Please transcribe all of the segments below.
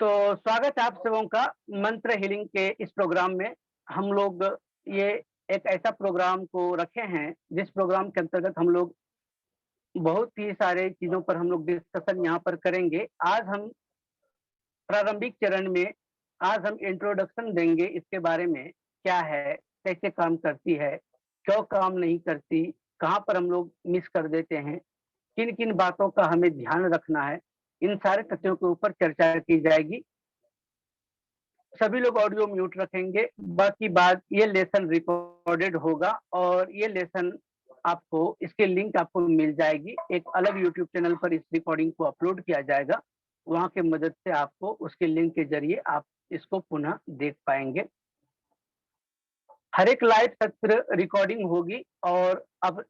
तो स्वागत है आप सबों का मंत्र हीलिंग के इस प्रोग्राम में। हम लोग ये एक ऐसा प्रोग्राम को रखे हैं जिस प्रोग्राम के अंतर्गत हम लोग बहुत ही सारे चीजों पर हम लोग डिस्कशन यहाँ पर करेंगे। आज हम प्रारंभिक चरण में आज हम इंट्रोडक्शन देंगे इसके बारे में, क्या है, कैसे काम करती है, क्यों काम नहीं करती, कहाँ पर हम लोग मिस कर देते हैं, किन किन बातों का हमें ध्यान रखना है, इन सारे तथ्यों के ऊपर चर्चा की जाएगी। सभी लोग ऑडियो म्यूट रखेंगे। बाकी बात, ये लेसन रिकॉर्डेड होगा और ये लेसन आपको, इसके लिंक आपको मिल जाएगी। एक अलग यूट्यूब चैनल पर इस रिकॉर्डिंग को अपलोड किया जाएगा। वहां के मदद से आपको उसके लिंक के जरिए आप इसको पुनः देख पाएंगे। हर एक लाइव सत्र रिकॉर्डिंग होगी और अब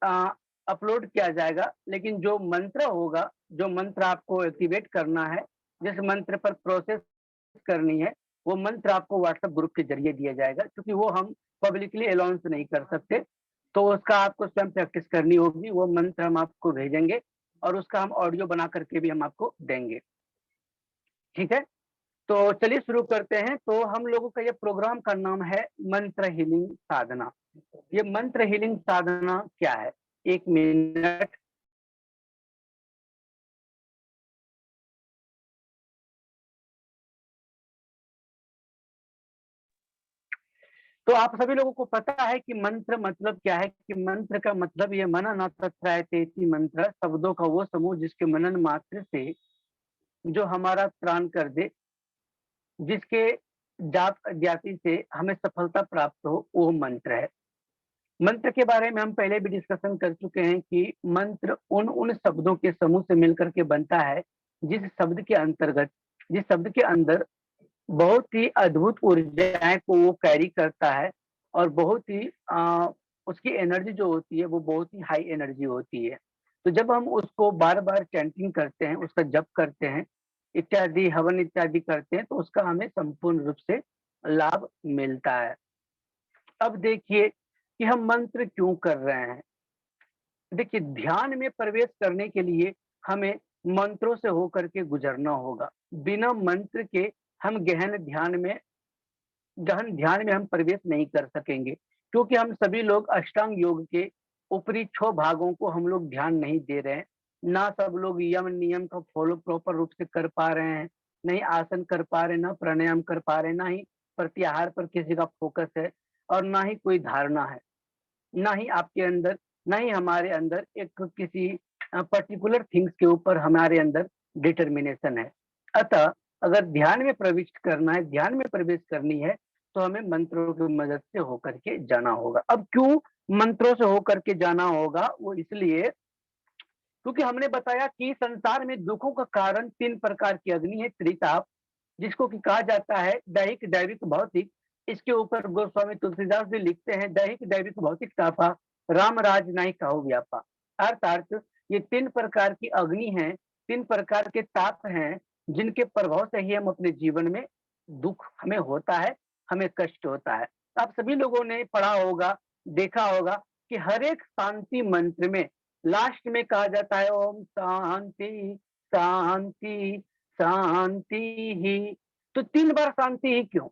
अपलोड किया जाएगा। लेकिन जो मंत्र होगा, जो मंत्र आपको एक्टिवेट करना है, जिस मंत्र पर प्रोसेस करनी है, वो मंत्र आपको व्हाट्सएप ग्रुप के जरिए दिया जाएगा, क्योंकि वो हम पब्लिकली अनाउंस नहीं कर सकते। तो उसका आपको स्वयं प्रैक्टिस करनी होगी। वो मंत्र हम आपको भेजेंगे और उसका हम ऑडियो बना करके भी हम आपको देंगे। ठीक है, तो चलिए शुरू करते हैं। तो हम लोगों का ये प्रोग्राम का नाम है मंत्र हीलिंग साधना। ये मंत्र हीलिंग साधना क्या है? 1 मिनट। तो आप सभी लोगों को पता है कि मंत्र मतलब क्या है? कि मंत्र का मतलब ये मनन तत्रायतेति मंत्र, शब्दों का वो समूह जिसके मनन मात्र से जो हमारा त्राण कर दे, जिसके जाप ज्ञाति से हमें सफलता प्राप्त हो, वो मंत्र है। मंत्र के बारे में हम पहले भी डिस्कशन कर चुके हैं कि मंत्र उन उन शब्दों के समूह से मिलकर के बनता है जिस शब्द के अंतर्गत, जिस शब्द के अंदर बहुत ही अद्भुत ऊर्जाएं को वो कैरी करता है और बहुत ही उसकी एनर्जी जो होती है वो बहुत ही हाई एनर्जी होती है। तो जब हम उसको बार बार चैंटिंग करते हैं, उसका जप करते हैं, इत्यादि हवन इत्यादि करते हैं, तो उसका हमें संपूर्ण रूप से लाभ मिलता है। अब देखिए कि हम मंत्र क्यों कर रहे हैं। देखिए, ध्यान में प्रवेश करने के लिए हमें मंत्रों से होकर के गुजरना होगा। बिना मंत्र के हम गहन ध्यान में हम प्रवेश नहीं कर सकेंगे, क्योंकि हम सभी लोग अष्टांग योग के ऊपरी 6 भागों को हम लोग ध्यान नहीं दे रहे हैं। ना सब लोग यम नियम का फॉलो प्रॉपर रूप से कर पा रहे हैं, नहीं आसन कर पा रहे, ना प्राणायाम कर पा रहे, ना ही प्रत्याहार पर किसी का फोकस है, और ना ही कोई धारणा है, ना ही आपके अंदर, ना ही हमारे अंदर एक किसी पर्टिकुलर थिंग्स के ऊपर हमारे अंदर डिटर्मिनेशन है। अतः अगर ध्यान में प्रविष्ट करना है, ध्यान में प्रवेश करनी है, तो हमें मंत्रों की मदद से होकर के जाना होगा। अब क्यों मंत्रों से होकर के जाना होगा? वो इसलिए क्योंकि हमने बताया कि संसार में दुखों का कारण 3 प्रकार की अग्नि है, त्रिताप, जिसको कि कहा जाता है दैहिक, दैविक, भौतिक। इसके ऊपर गोस्वामी तुलसीदास जी लिखते हैं, दैहिक दैविक भौतिक तापा, राम राज नहीं कहो व्यापा। अर्थात ये 3 प्रकार की अग्नि हैं, 3 प्रकार के ताप हैं, जिनके प्रभाव से ही हम अपने जीवन में दुख हमें होता है, हमें कष्ट होता है। आप सभी लोगों ने पढ़ा होगा, देखा होगा कि हर एक शांति मंत्र में लास्ट में कहा जाता है ओम शांति शांति शांति ही। तो 3 बार शांति ही क्यों?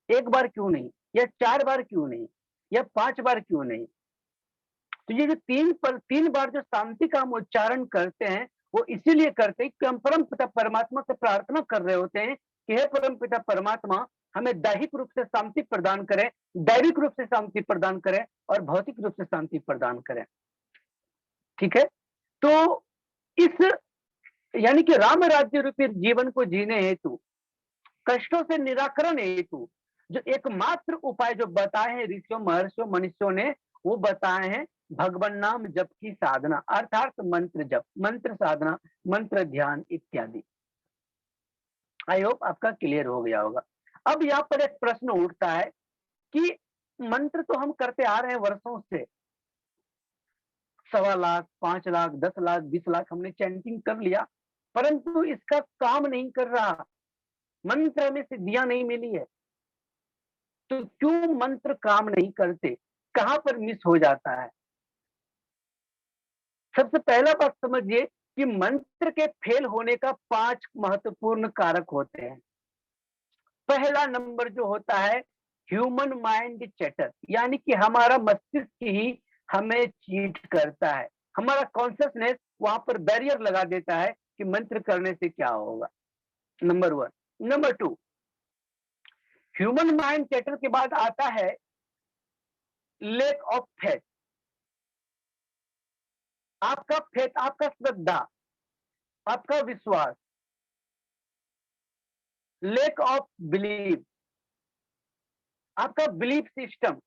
1 बार क्यों नहीं, या 4 बार क्यों नहीं, या 5 बार क्यों नहीं? तो ये जो 3 बार जो शांति का हम उच्चारण करते हैं, वो इसीलिए करते हैं कि हम परम पिता परमात्मा से प्रार्थना कर रहे होते हैं कि हे परम पिता परमात्मा, हमें दैहिक रूप से शांति प्रदान करें, दैविक रूप से शांति प्रदान करें और भौतिक रूप से शांति प्रदान करें। ठीक है, तो इस यानी कि राम राज्य रूपी जीवन को जीने हेतु, कष्टों से निराकरण हेतु जो एकमात्र उपाय जो बताए हैं ऋषियों, महर्षियों, मनुष्यों ने, वो बताए हैं भगवान नाम जप की साधना, अर्थात मंत्र जप, मंत्र साधना, मंत्र ध्यान इत्यादि। आई होप आपका क्लियर हो गया होगा। अब यहाँ पर एक प्रश्न उठता है कि मंत्र तो हम करते आ रहे हैं वर्षों से, 1.25 लाख, 5 लाख, 10 लाख, 20 लाख हमने चैंटिंग कर लिया, परंतु इसका काम नहीं कर रहा, मंत्र में सिद्धियां नहीं मिली है। तो क्यों मंत्र काम नहीं करते? कहां पर मिस हो जाता है? सबसे पहला बात समझिए कि मंत्र के फेल होने का 5 महत्वपूर्ण कारक होते हैं। पहला नंबर जो होता है ह्यूमन माइंड चैटर, यानी कि हमारा मस्तिष्क ही हमें चीट करता है। हमारा कॉन्शियसनेस वहां पर बैरियर लगा देता है कि मंत्र करने से क्या होगा। Number 1। Number 2, human mind chatter के बाद आता है लेक ऑफ फेथ। आपका फेथ, आपका श्रद्धा, आपका विश्वास, लेक ऑफ बिलीव, आपका बिलीफ सिस्टम।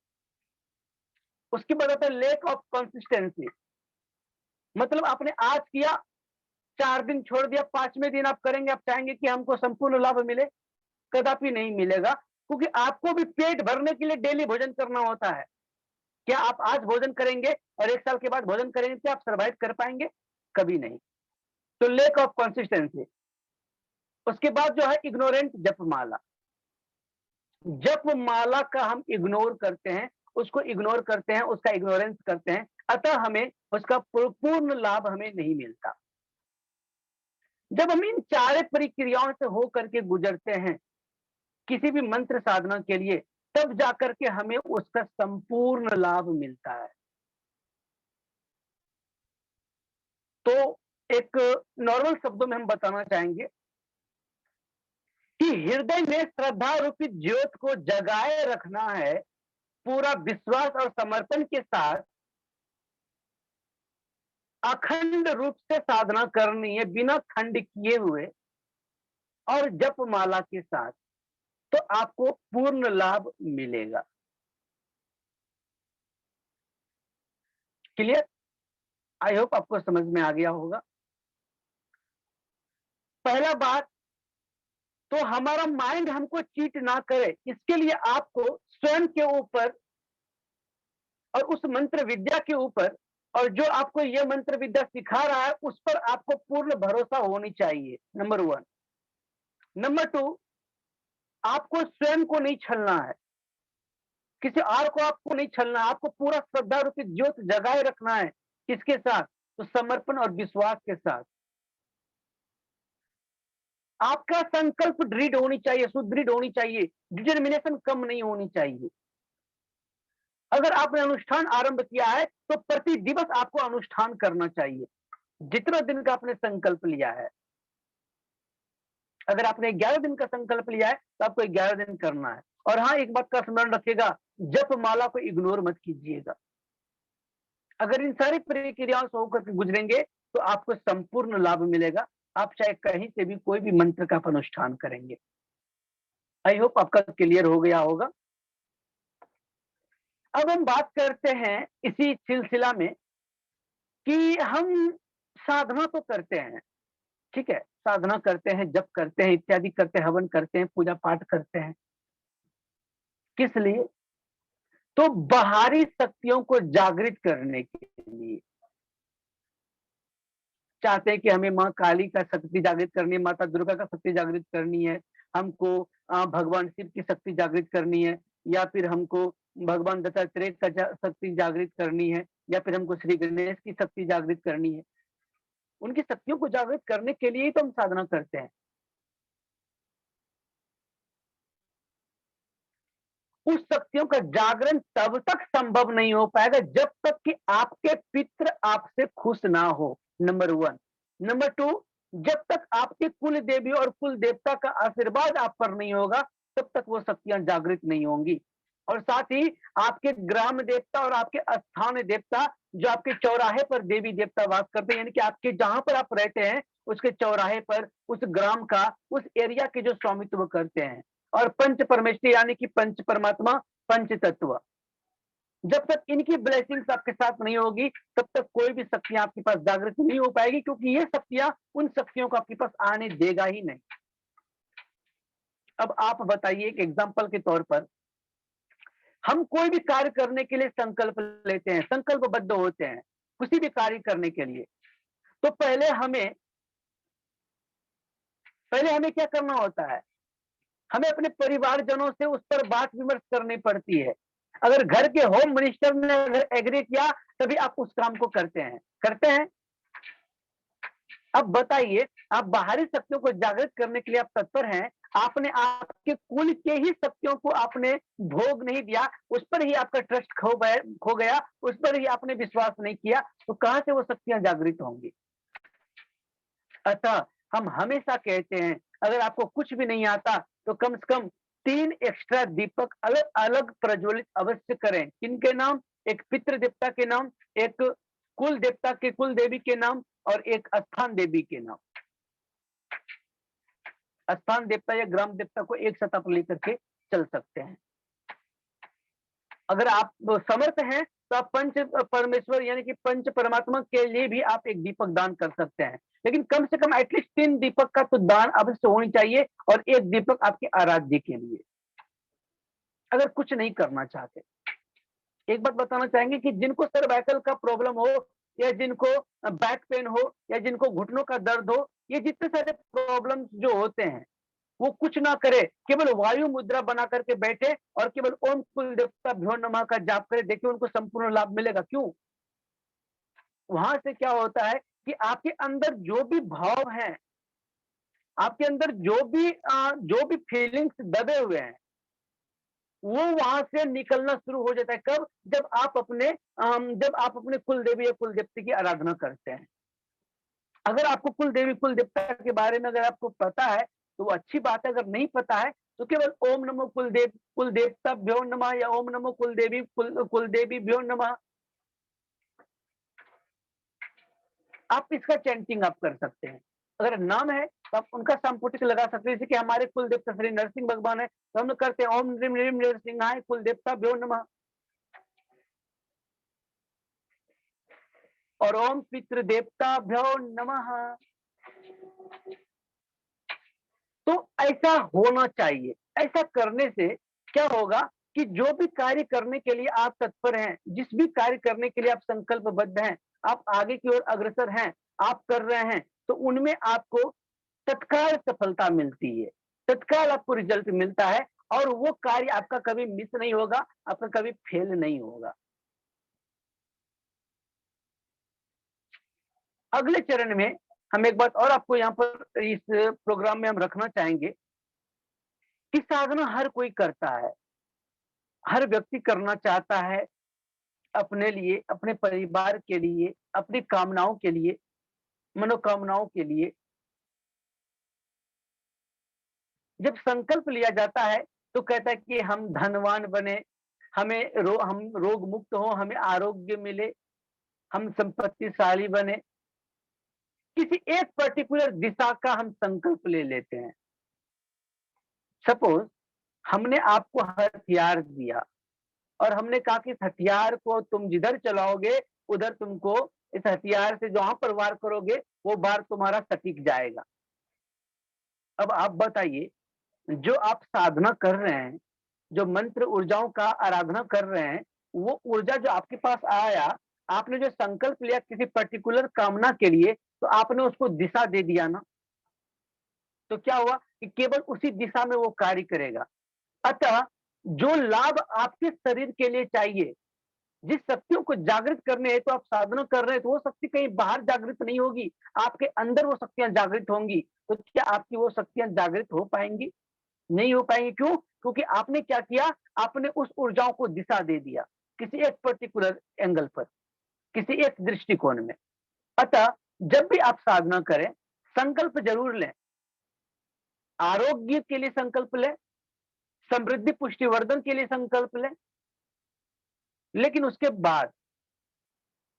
उसके बाद आता है लेक ऑफ कंसिस्टेंसी, मतलब आपने आज किया, 4 दिन छोड़ दिया, 5वें दिन आप करेंगे, आप चाहेंगे कि हमको संपूर्ण लाभ मिले, कदापि नहीं मिलेगा, क्योंकि आपको भी पेट भरने के लिए डेली भोजन करना होता है। क्या आप आज भोजन करेंगे और 1 साल के बाद भोजन करेंगे, क्या आप सर्वाइव कर पाएंगे? कभी नहीं। तो लेक ऑफ कंसिस्टेंसी। उसके बाद जो है इग्नोरेंट जपमाला। जपमाला का हम इग्नोर करते हैं, उसको इग्नोर करते हैं, उसका इग्नोरेंस करते हैं, अतः हमें उसका पूर्ण लाभ हमें नहीं मिलता। जब हम इन 4 प्रक्रियाओं से हो करके गुजरते हैं किसी भी मंत्र साधना के लिए, तब जाकर के हमें उसका संपूर्ण लाभ मिलता है। तो एक नॉर्मल शब्दों में हम बताना चाहेंगे कि हृदय में श्रद्धा रूपी ज्योत को जगाए रखना है, पूरा विश्वास और समर्पण के साथ अखंड रूप से साधना करनी है, बिना खंड किए हुए और जपमाला के साथ, तो आपको पूर्ण लाभ मिलेगा। क्लियर? आई होप आपको समझ में आ गया होगा। पहला बात तो हमारा माइंड हमको चीट ना करे, इसके लिए आपको स्वयं के ऊपर और उस मंत्र विद्या के ऊपर और जो आपको यह मंत्र विद्या सिखा रहा है उस पर आपको पूर्ण भरोसा होनी चाहिए। नंबर 1। नंबर 2, आपको स्वयं को नहीं छलना है, किसी और को आपको नहीं छलना है, आपको पूरा श्रद्धा रूपी ज्योत जगाए रखना है। किसके साथ? तो समर्पण और विश्वास के साथ। आपका संकल्प दृढ़ होनी चाहिए, सुदृढ़ होनी चाहिए, डिटर्मिनेशन कम नहीं होनी चाहिए। अगर आपने अनुष्ठान आरंभ किया है तो प्रति दिवस आपको अनुष्ठान करना चाहिए, जितना दिन का आपने संकल्प लिया है। अगर आपने 11 दिन का संकल्प लिया है तो आपको 11 दिन करना है। और हाँ, एक बात का स्मरण रखिएगा, जपमाला को इग्नोर मत कीजिएगा। अगर इन सारी प्रक्रियाओं से होकर के गुजरेंगे तो आपको संपूर्ण लाभ मिलेगा। आप चाहे कहीं से भी कोई भी मंत्र का अनुष्ठान करेंगे। आई होप आपका क्लियर हो गया होगा। अब हम बात करते हैं इसी सिलसिला में कि हम साधना तो करते हैं, ठीक है, साधना करते हैं, जप करते हैं, इत्यादि करते हैं, हवन करते हैं, पूजा पाठ करते हैं। किस लिए? तो बाहरी शक्तियों को जागृत करने के लिए। चाहते हैं कि हमें माँ काली का शक्ति जागृत करनी है, माता दुर्गा का शक्ति जागृत करनी है, हमको भगवान शिव की शक्ति जागृत करनी है, या फिर हमको भगवान दत्तात्रेय का शक्ति जागृत करनी है, या फिर हमको श्री गणेश की शक्ति जागृत करनी है। उनकी शक्तियों को जागृत करने के लिए ही तो हम साधना करते हैं। उस शक्तियों का जागरण तब तक संभव नहीं हो पाएगा जब तक कि आपके पितृ आपसे खुश ना हो। नंबर 1। नंबर 2, जब तक आपके कुल देवी और कुल देवता का आशीर्वाद आप पर नहीं होगा तब तक वो शक्तियां जागृत नहीं होंगी। और साथ ही आपके ग्राम देवता और आपके स्थान देवता, जो आपके चौराहे पर देवी देवता वास करते हैं, यानी कि आपके जहां पर आप रहते हैं उसके चौराहे पर, उस ग्राम का, उस एरिया के जो स्वामित्व करते हैं। और पंच परमेश्वरी यानी कि पंच परमात्मा, पंच तत्व, जब तक इनकी ब्लेसिंग्स आपके साथ नहीं होगी तब तक कोई भी शक्तियां आपके पास जागृत नहीं हो पाएगी, क्योंकि ये शक्तियां उन शक्तियों को आपके पास आने देगा ही नहीं। अब आप बताइए, एक एग्जांपल के तौर पर, हम कोई भी कार्य करने के लिए संकल्प लेते हैं, संकल्पबद्ध होते हैं किसी भी कार्य करने के लिए, तो पहले हमें क्या करना होता है? हमें अपने परिवारजनों से उस पर बात विमर्श करनी पड़ती है। अगर घर के होम मिनिस्टर ने अगर एग्री किया तभी आप उस काम को करते हैं। अब बताइए, आप बाहरी शक्तियों को जागृत करने के लिए आप तत्पर हैं, आपने आपके कुल के ही शक्तियों को आपने भोग नहीं दिया, उस पर ही आपका ट्रस्ट खो गया, उस पर ही आपने विश्वास नहीं किया, तो कहाँ से वो शक्तियाँ जागृत होंगी? अतः हम हमेशा कहते हैं, अगर आपको कुछ भी नहीं आता, तो कम से कम 3 एक्स्ट्रा दीपक अलग-अलग प्रज्वलित अवश्य करें। किनके नाम? एक पितृ देवता के नाम, एक कुल देवता के कुल देवी के नाम और एक स्थान देवी के नाम। स्थान देवता या ग्राम देवता को एक साथ आप लेकर के चल सकते हैं। अगर आप समर्थ हैं, तो आप पंच परमेश्वर यानी कि पंच परमात्मा के लिए भी आप एक दीपक दान कर सकते हैं। लेकिन कम से कम एटलीस्ट 3 दीपक का तो दान अवश्य होनी चाहिए और 1 दीपक आपके आराध्य के लिए। अगर कुछ नहीं करना चाहते। एक बात बताना चाहेंगे कि जिनको सर्वाइकल का प्रॉब्लम हो या जिनको बैक पेन हो या जिनको घुटनों का दर्द हो, ये जितने सारे प्रॉब्लम्स जो होते हैं, वो कुछ ना करे, केवल वायु मुद्रा बना करके बैठे और केवल ओम कुल देवता भ्यो नमः का जाप करे, देखिए उनको संपूर्ण लाभ मिलेगा। क्यों? वहां से क्या होता है कि आपके अंदर जो भी भाव हैं, आपके अंदर जो भी फीलिंग्स दबे हुए हैं, वो वहां से निकलना शुरू हो जाता है। कब? जब आप अपने कुल देवी या कुल देवती की आराधना करते हैं। अगर आपको कुल देवी कुल देवता के बारे में अगर आपको पता है, तो वो अच्छी बात है। अगर नहीं पता है, तो केवल ओम नमो कुल देवताभ्यो नमः या ओम नमो कुल देवी भ्यो नमः, आप इसका चैंटिंग आप कर सकते हैं। अगर नाम है, तो आप उनका संपुटिक लगा सकते हैं। जैसे कि हमारे कुल देवता श्री नरसिंह भगवान है, तो हम लोग करते हैं ओम ह्रीम ह्रीम नरसिंहाय कुल देवताभ्यो नमः और ओम पितृदेवताभ्यो नमः। तो ऐसा होना चाहिए। ऐसा करने से क्या होगा कि जो भी कार्य करने के लिए आप तत्पर हैं, जिस भी कार्य करने के लिए आप संकल्पबद्ध हैं, आप आगे की ओर अग्रसर हैं, आप कर रहे हैं, तो उनमें आपको तत्काल सफलता मिलती है, तत्काल आपको रिजल्ट मिलता है और वो कार्य आपका कभी मिस नहीं होगा, आपका कभी फेल नहीं होगा। अगले चरण में हम एक बात और आपको यहाँ पर इस प्रोग्राम में हम रखना चाहेंगे कि साधना हर कोई करता है, हर व्यक्ति करना चाहता है अपने लिए, अपने परिवार के लिए, अपनी कामनाओं के लिए, मनोकामनाओं के लिए। जब संकल्प लिया जाता है, तो कहता है कि हम धनवान बने, हम रोग मुक्त हो, हमें आरोग्य मिले, हम संपत्तिशाली बने। किसी एक पर्टिकुलर दिशा का हम संकल्प ले लेते हैं। सपोज हमने आपको हथियार दिया और हमने कहा कि इस हथियार को तुम जिधर चलाओगे, उधर तुमको इस हथियार से जहां पर वार करोगे, वो वार तुम्हारा सटीक जाएगा। अब आप बताइए, जो आप साधना कर रहे हैं, जो मंत्र ऊर्जाओं का आराधना कर रहे हैं, वो ऊर्जा जो आपके पास आया, आपने जो संकल्प लिया किसी पर्टिकुलर कामना के लिए, तो आपने उसको दिशा दे दिया ना। तो क्या हुआ कि केवल उसी दिशा में वो कार्य करेगा। अतः जो लाभ आपके शरीर के लिए चाहिए, जिस शक्तियों को जागृत करने हेतु आप साधना कर रहे हैं, तो वो शक्ति कहीं बाहर जागृत नहीं होगी, आपके अंदर वो शक्तियां जागृत होंगी। तो क्या आपकी वो शक्तियां जागृत हो पाएंगी? नहीं हो पाएंगी। क्यों? क्योंकि आपने क्या किया, आपने उस ऊर्जाओं को दिशा दे दिया किसी एक पर्टिकुलर एंगल पर, किसी एक दृष्टिकोण में। अतः जब भी आप साधना करें, संकल्प जरूर लें। आरोग्य के लिए संकल्प लें, समृद्धि पुष्टिवर्धन के लिए संकल्प लें, लेकिन उसके बाद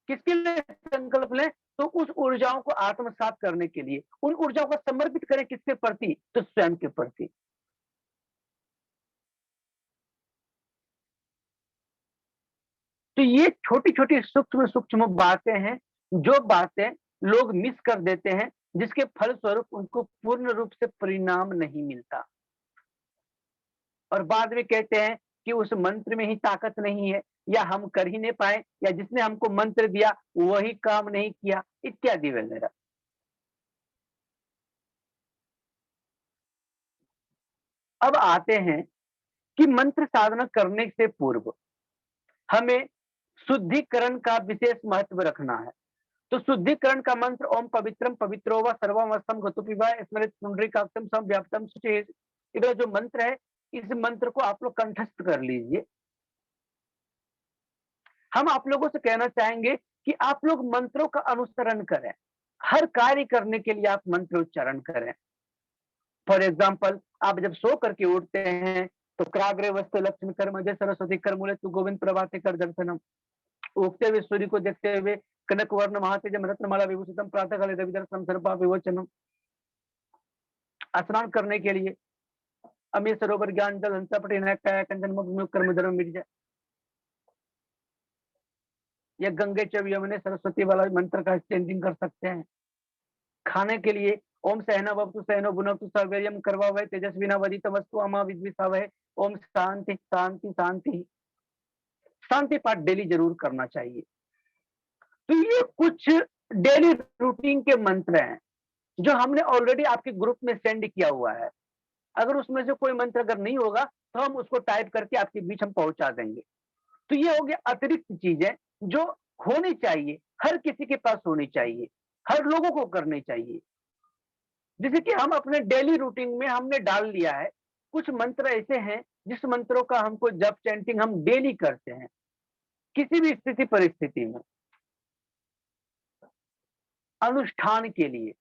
किसके लिए संकल्प लें? तो उस ऊर्जाओं को आत्मसात करने के लिए, उन ऊर्जाओं को समर्पित करें किसके प्रति? तो स्वयं के प्रति। तो ये छोटी-छोटी सूक्ष्म-सूक्ष्म बातें हैं, जो बातें लोग मिस कर देते हैं, जिसके फलस्वरूप उनको पूर्ण रूप से परिणाम नहीं मिलता। और बाद में कहते हैं कि उस मंत्र में ही ताकत नहीं है, या हम कर ही नहीं पाए, या जिसने हमको मंत्र दिया वही काम नहीं किया, इत्यादि वगैरह। अब आते हैं कि मंत्र साधना करने से पूर्व हमें शुद्धिकरण का विशेष महत्व रखना है। तो शुद्धिकरण का मंत्र ओम पवित्रम पवित्रो व सर्वमस्तम गतुपिवा स्मृत पुंडरीकाक्षम सम व्याप्तम सुचेत, इधर जो मंत्र है इस मंत्र को आप लोग कंठस्थ कर लीजिए। हम आप लोगों से कहना चाहेंगे कि आप लोग मंत्रों का अनुसरण करें, हर कार्य करने के लिए आप मंत्र उच्चारण करें। फॉर एग्जाम्पल, आप जब सो करके उठते हैं तो क्राग्रे वस्तु लक्ष्मी कर्म जय सरस्वती कर मूले तू गोविंद प्रभाते कर दर्शनम, उगते हुए सूर्य को देखते हुए कनक वर्ण महातेजम रत्नमाला विभूषितम प्रातः काले रवि दर्शनम सर्पा विवोचनम। स्नान करने के लिए अमी सरोवर ज्ञान जल हंसा पटे कंचन मुख कर्म धर्म मिट जाए, या गंगे चव यमुने सरस्वती वाला मंत्र का चेंजिंग कर सकते हैं। खाने के लिए ओम सहना वस्तु सहनो भुनक्तु सवीर्यम करवा वह तेजस्विना वदित वस्तु अमा विद्विषा वह, ओम शांति शांति शांति। शांति पाठ डेली जरूर करना चाहिए। तो ये कुछ डेली रूटीन के मंत्र हैं जो हमने ऑलरेडी आपके ग्रुप में सेंड किया हुआ है। अगर उसमें से कोई मंत्र अगर नहीं होगा तो हम उसको टाइप करके आपके बीच हम पहुंचा देंगे। तो ये हो गया अतिरिक्त चीजें जो होनी चाहिए, हर किसी के पास होनी चाहिए, हर लोगों को करनी चाहिए। जैसे कि हम अपने डेली रूटीन में हमने डाल लिया है, कुछ मंत्र ऐसे हैं जिस मंत्रों का हमको जप चैंटिंग हम डेली करते हैं किसी भी स्थिति परिस्थिति में। अनुष्ठान के लिए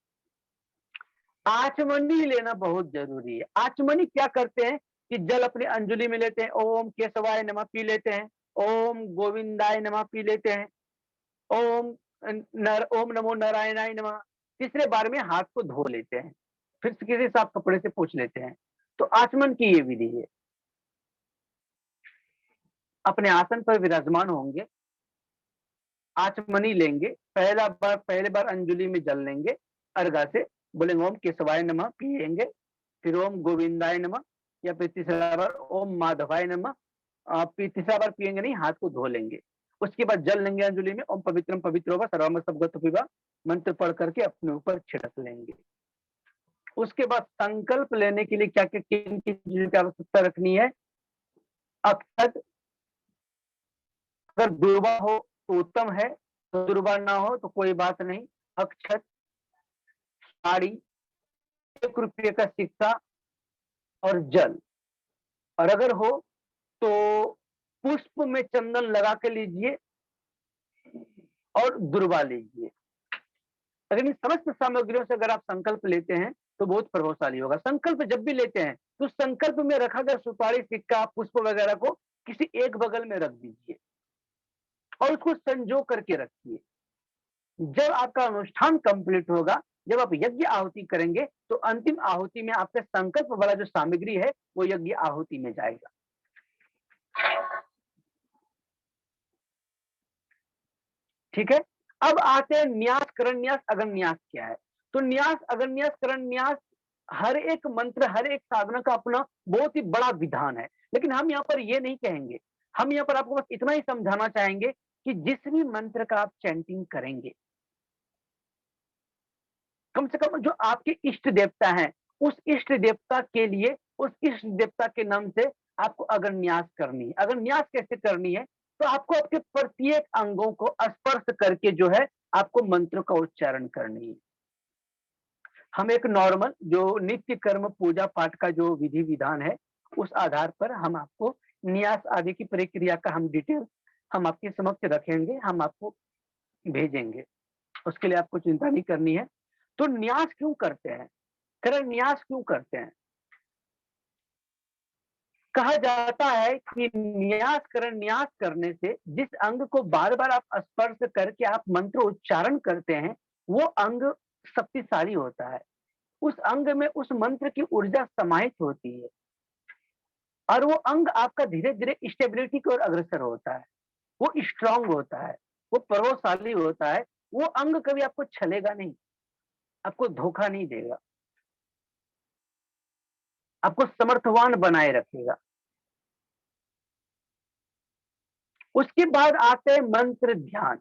आचमनी लेना बहुत जरूरी है। आचमनी क्या करते हैं कि जल अपनी अंजलि में लेते हैं, ओम केशवाय नमः पी लेते हैं, ओम गोविंदाय नमः पी लेते हैं, ओम नमो नारायणाय नमः। तीसरे बार में हाथ को धो लेते हैं, फिर किसी साफ कपड़े से पोंछ लेते हैं। तो आचमन की ये विधि है। अपने आसन पर विराजमान होंगे, आचमनी लेंगे, पहले बार अंजलि में जल लेंगे, अर्घा से बोलेंगे ओम केशवाय नमः पिएंगे, फिर ओम गोविंदाय नमः, या फिर तीसरा बार ओम माधवाय नमः। तीसरा बार पिएंगे नहीं, हाथ को धो लेंगे। उसके बाद जल लेंगे अंजलि में, ओम पवित्रम पवित्रो व सर्वमस्तम पिबा मंत्र पढ़ करके अपने ऊपर छिड़क लेंगे। उसके बाद संकल्प लेने के लिए क्या क्या किन किन चीजों की आवश्यकता रखनी है। अक्षत, अगर दुर्वा हो तो उत्तम है, तो दुर्वा ना हो तो कोई बात नहीं। अक्षत, साड़ी, 1 रुपये का सिक्का और जल, और अगर हो तो पुष्प में चंदन लगा के लीजिए और दुर्वा लीजिए। अगर इन समस्त सामग्रियों से अगर आप संकल्प लेते हैं तो बहुत प्रभावशाली होगा। संकल्प जब भी लेते हैं तो संकल्प में रखा गया सुपारी, सिक्का, पुष्प वगैरह को किसी एक बगल में रख दीजिए और उसको संजो करके रखिए। जब आपका अनुष्ठान कंप्लीट होगा, जब आप यज्ञ आहुति करेंगे तो अंतिम आहुति में आपके संकल्प वाला जो सामग्री है वो यज्ञ आहुति में जाएगा। ठीक है। अब आते हैं न्यास, करण न्यास, अगन न्यास क्या है। तो न्यास, अगन न्यास, करण न्यास, हर एक मंत्र, हर एक साधना का अपना बहुत ही बड़ा विधान है। लेकिन हम यहाँ पर ये नहीं कहेंगे, हम यहाँ पर आपको बस इतना ही समझाना चाहेंगे कि जिस भी मंत्र का आप चैंटिंग करेंगे, कम से कम जो आपके इष्ट देवता हैं, उस इष्ट देवता के लिए, उस इष्ट देवता के नाम से आपको अगन्यास करनी है। अगन्यास कैसे करनी है, तो आपको आपके प्रत्येक अंगों को स्पर्श करके जो है आपको मंत्र का उच्चारण करनी है। हम एक नॉर्मल जो नित्य कर्म पूजा पाठ का जो विधि विधान है उस आधार पर हम आपको न्यास आदि की प्रक्रिया का हम डिटेल हम आपके समक्ष रखेंगे, हम आपको भेजेंगे। उसके लिए आपको चिंता नहीं करनी है। तो न्यास क्यों करते हैं, करण न्यास क्यों करते हैं। कहा जाता है कि न्यास, करण न्यास करने से जिस अंग को बार बार आप स्पर्श करके आप मंत्र उच्चारण करते हैं वो अंग शक्तिशाली होता है। उस अंग में उस मंत्र की ऊर्जा समाहित होती है और वो अंग आपका धीरे धीरे स्टेबिलिटी की ओर अग्रसर होता है, वो स्ट्रांग होता है, वो प्रभावशाली होता है। वो अंग कभी आपको छलेगा नहीं, आपको धोखा नहीं देगा, आपको समर्थवान बनाए रखेगा। उसके बाद आते हैं मंत्र ध्यान।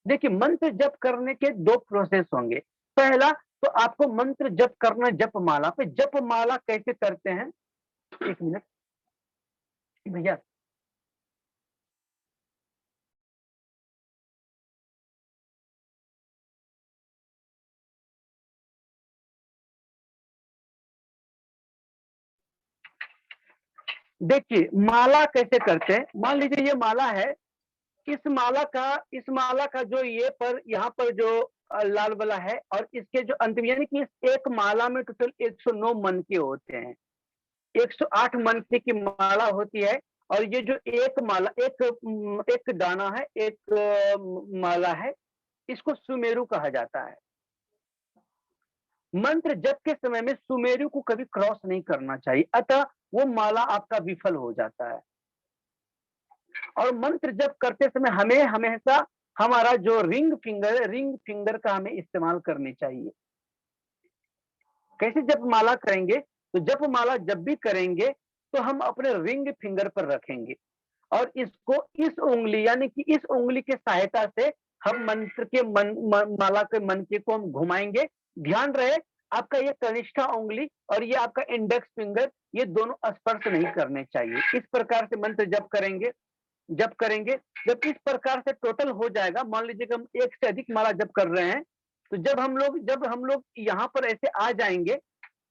देखिए, मंत्र जप करने के 2 प्रोसेस होंगे। पहला तो आपको मंत्र जप करना, जप माला पे। जप माला कैसे करते हैं, 1 मिनट भैया। देखिए माला कैसे करते हैं, मान लीजिए ये माला है, इस माला का जो ये पर यहाँ पर जो लाल वाला है, और इसके जो अंत में, यानी कि इस एक माला में टोटल 109 मनके होते हैं, 108 मनके की माला होती है। और ये जो एक माला, एक दाना है, एक माला है, इसको सुमेरु कहा जाता है। मंत्र जप के समय में सुमेरु को कभी क्रॉस नहीं करना चाहिए, अतः वो माला आपका विफल हो जाता है। और मंत्र जप करते समय हमें हमेशा हमारा जो रिंग फिंगर का हमें इस्तेमाल करनी चाहिए। कैसे जप माला करेंगे, तो जप माला जब भी करेंगे तो हम अपने रिंग फिंगर पर रखेंगे, और इसको इस उंगली, यानी कि इस उंगली के सहायता से हम मंत्र के माला के मनके को हम घुमाएंगे। ध्यान रहे, आपका ये कनिष्ठा उंगली और ये आपका इंडेक्स फिंगर, ये दोनों स्पर्श नहीं करने चाहिए। इस प्रकार से मंत्र जब करेंगे, जब इस प्रकार से टोटल हो जाएगा, मान लीजिए कि हम एक से अधिक माला जब कर रहे हैं, तो जब हम लोग यहाँ पर ऐसे आ जाएंगे,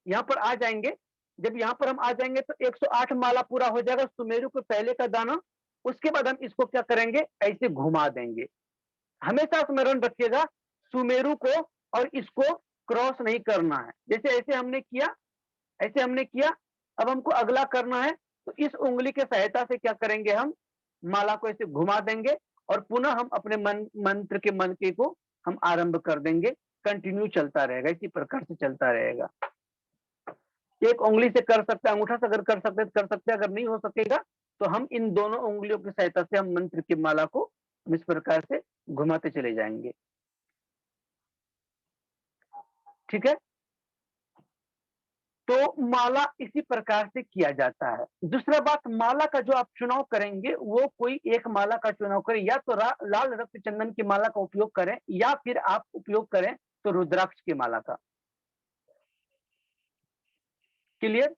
यहाँ पर आ जाएंगे, जब यहाँ पर हम आ जाएंगे तो 108 माला पूरा हो जाएगा, सुमेरु के पहले का दाना। उसके बाद हम इसको क्या करेंगे, ऐसे घुमा देंगे। हमेशा स्मरण रखिएगा, सुमेरु को और इसको क्रॉस नहीं करना है। जैसे ऐसे हमने किया, अब हमको अगला करना है, तो इस उंगली के सहायता से क्या करेंगे, हम माला को ऐसे घुमा देंगे, और पुनः हम अपने मंत्र के मनके को हम आरंभ कर देंगे। कंटिन्यू चलता रहेगा, इसी प्रकार से चलता रहेगा। एक उंगली से कर सकते हैं, अंगूठा से अगर कर सकते हैं तो कर सकते हैं, अगर नहीं हो सकेगा तो हम इन दोनों उंगलियों की सहायता से हम मंत्र की माला को इस प्रकार से घुमाते चले जाएंगे। ठीक है, तो माला इसी प्रकार से किया जाता है। दूसरा बात, माला का जो आप चुनाव करेंगे वो कोई एक माला का चुनाव करें, या तो लाल रक्त चंदन की माला का उपयोग करें, या फिर आप उपयोग करें तो रुद्राक्ष की माला का। क्लियर,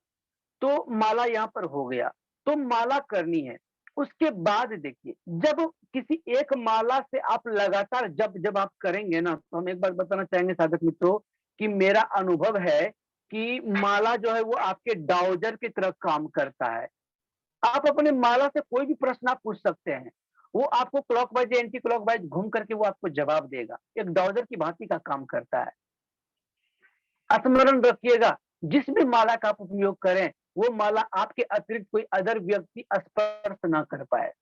तो माला यहाँ पर हो गया, तो माला करनी है। उसके बाद देखिए, जब किसी एक माला से आप लगातार जब आप करेंगे ना, तो हम एक बात बताना चाहेंगे साधक मित्रों, कि मेरा अनुभव है कि माला जो है वो आपके डाउजर की तरह काम करता है। आप अपने माला से कोई भी प्रश्न आप पूछ सकते हैं, वो आपको क्लॉकवाइज या एंटी क्लॉकवाइज घूम करके वो आपको जवाब देगा। एक डाउजर की भांति का काम करता है। स्मरण रखिएगा, जिस भी माला का आप उपयोग करें, वो माला आपके अतिरिक्त कोई अदर व्यक्ति स्पर्श ना कर पाए।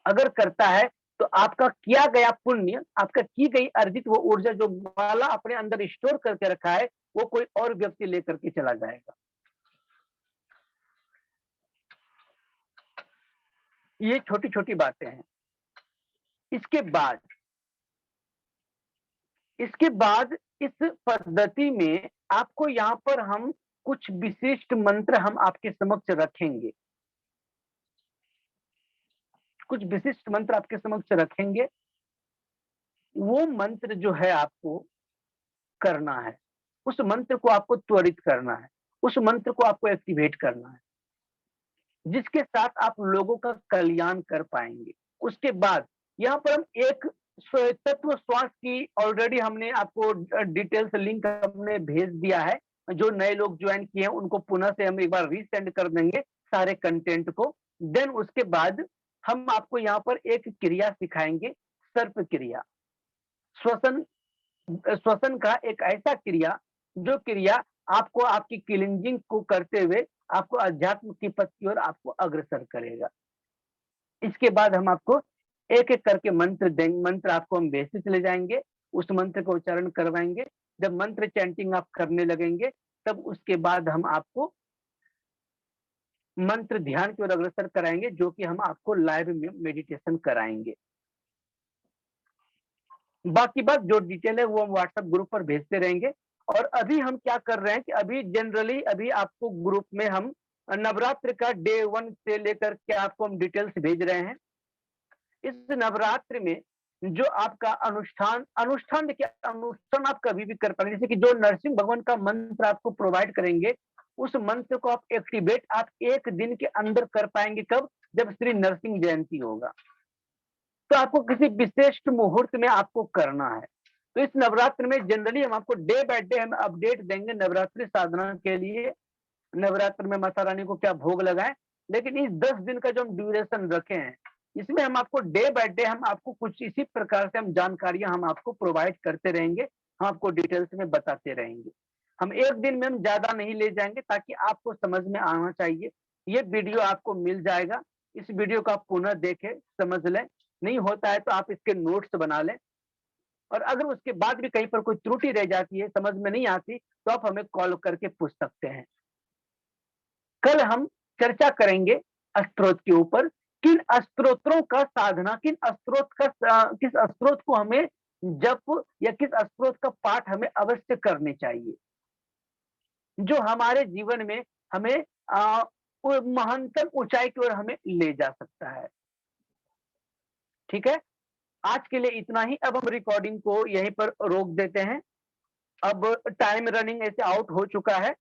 अगर करता है तो आपका किया गया पुण्य, आपका की गई अर्जित वो ऊर्जा जो माला अपने अंदर स्टोर करके रखा है, वो कोई और व्यक्ति लेकर के चला जाएगा। ये छोटी छोटी बातें हैं। इसके बाद इस पद्धति में आपको यहाँ पर हम कुछ विशिष्ट मंत्र हम आपके समक्ष रखेंगे, कुछ विशिष्ट मंत्र आपके समक्ष रखेंगे। वो मंत्र जो है आपको करना है, उस मंत्र को आपको त्वरित करना है, उस मंत्र को आपको एक्टिवेट करना है, जिसके साथ आप लोगों का कल्याण कर पाएंगे। उसके बाद यहाँ पर हम एक तत्व श्वास की ऑलरेडी हमने आपको डिटेल्स लिंक हमने भेज दिया है। जो नए लोग ज्वाइन किए हैं उनको पुनः से हम एक बार रीसेंड कर देंगे सारे कंटेंट को। देन उसके बाद हम आपको यहाँ पर एक क्रिया सिखाएंगे, सर्प क्रिया। श्वसन श्वसन का एक ऐसा क्रिया, जो क्रिया आपको आपकी क्लींजिंग को करते हुए आपको अध्यात्म की पथ की ओर आपको अग्रसर करेगा। इसके बाद हम आपको एक एक करके मंत्र देंगे, मंत्र आपको हम भेजते चले जाएंगे, उस मंत्र का उच्चारण करवाएंगे। जब मंत्र चैंटिंग आप करने लगेंगे, तब उसके बाद हम आपको मंत्र ध्यान की ओर अग्रसर कराएंगे, जो कि हम आपको लाइव में मेडिटेशन कराएंगे। बाकी बात जो डिटेल है वो हम व्हाट्सएप ग्रुप पर भेजते रहेंगे। और अभी हम क्या कर रहे हैं कि अभी जनरली अभी आपको ग्रुप में हम नवरात्र का डे 1 से लेकर के आपको हम डिटेल्स भेज रहे हैं। इस नवरात्र में जो आपका अनुष्ठान देखिए, अनुष्ठान आप कभी भी कर पाएंगे। जैसे कि जो नरसिंह भगवान का मंत्र आपको प्रोवाइड करेंगे, उस मंत्र को आप एक्टिवेट आप एक दिन के अंदर कर पाएंगे। कब? जब श्री नरसिंह जयंती होगा। तो आपको किसी विशेष मुहूर्त में आपको करना है। तो इस नवरात्र में जनरली हम आपको डे बाय डे हम अपडेट देंगे नवरात्रि साधना के लिए। नवरात्र में माता रानी को क्या भोग लगाएं, लेकिन इस 10 दिन का जो हम ड्यूरेशन रखे हैं, इसमें हम आपको डे बाय डे हम आपको कुछ इसी प्रकार से हम जानकारियाँ हम आपको प्रोवाइड करते रहेंगे, हम आपको डिटेल्स में बताते रहेंगे। हम 1 दिन में हम ज़्यादा नहीं ले जाएँगे ताकि आपको समझ में आना चाहिए। ये वीडियो आपको मिल जाएगा, इस वीडियो को आप पुनः देखें, समझ लें, नहीं होता है तो आप इसके नोट्स बना लें और अगर उसके बाद भी कहीं पर कोई त्रुटि रह जाती है, समझ में नहीं आती, तो आप हमें कॉल करके पूछ सकते हैं। कल हम चर्चा करेंगे स्तोत्र के ऊपर, किन स्तोत्रों का साधना, किस स्तोत्र को हमें जप या किस स्तोत्र का पाठ हमें अवश्य करने चाहिए, जो हमारे जीवन में हमें महानतम ऊँचाई की ओर हमें ले जा सकता है। ठीक है? आज के लिए इतना ही, अब हम रिकॉर्डिंग को यहीं पर रोक देते हैं। अब टाइम रनिंग ऐसे आउट हो चुका है।